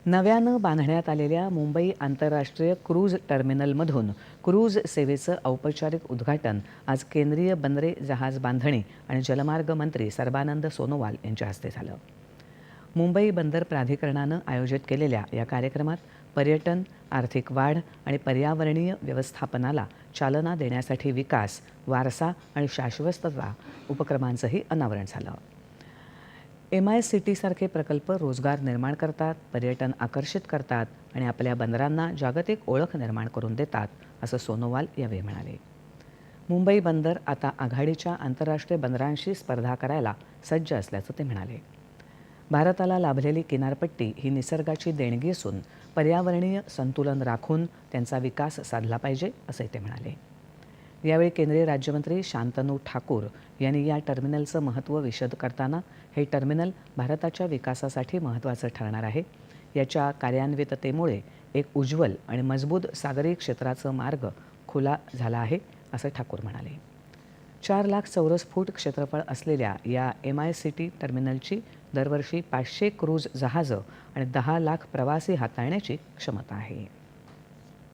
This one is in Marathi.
नव्यानं बांधण्यात आलेल्या मुंबई आंतरराष्ट्रीय क्रूझ टर्मिनलमधून क्रूझ सेवेचं औपचारिक उद्घाटन आज केंद्रीय बंदरे जहाज बांधणी आणि जलमार्ग मंत्री सर्बानंद सोनोवाल यांच्या हस्ते झालं. मुंबई बंदर प्राधिकरणानं आयोजित केलेल्या या कार्यक्रमात पर्यटन, आर्थिक वाढ आणि पर्यावरणीय व्यवस्थापनाला चालना देण्यासाठी विकास, वारसा आणि शाश्वतता उपक्रमांचंही अनावरण झालं. MICT सारखे प्रकल्प रोजगार निर्माण करतात, पर्यटन आकर्षित करतात आणि आपल्या बंदरांना जागतिक ओळख निर्माण करून देतात, असं सोनोवाल यावेळी म्हणाले. मुंबई बंदर आता आघाडीच्या आंतरराष्ट्रीय बंदरांशी स्पर्धा करायला सज्ज असल्याचं ते म्हणाले. भारताला लाभलेली किनारपट्टी ही निसर्गाची देणगी असून पर्यावरणीय संतुलन राखून त्यांचा विकास साधला पाहिजे, असंही ते म्हणाले. यावेळी केंद्रीय राज्यमंत्री शांतनू ठाकूर यांनी या टर्मिनलचं महत्त्व विशद करताना हे टर्मिनल भारताच्या विकासासाठी महत्त्वाचं ठरणार आहे. याच्या कार्यान्विततेमुळे एक उज्ज्वल आणि मजबूत सागरी क्षेत्राचा मार्ग खुला झाला आहे, असं ठाकूर म्हणाले. 4 लाख चौरस फूट क्षेत्रफळ असलेल्या या MICT टर्मिनलची दरवर्षी 500 क्रूझ जहाजं आणि 10 लाख प्रवासी हाताळण्याची क्षमता आहे.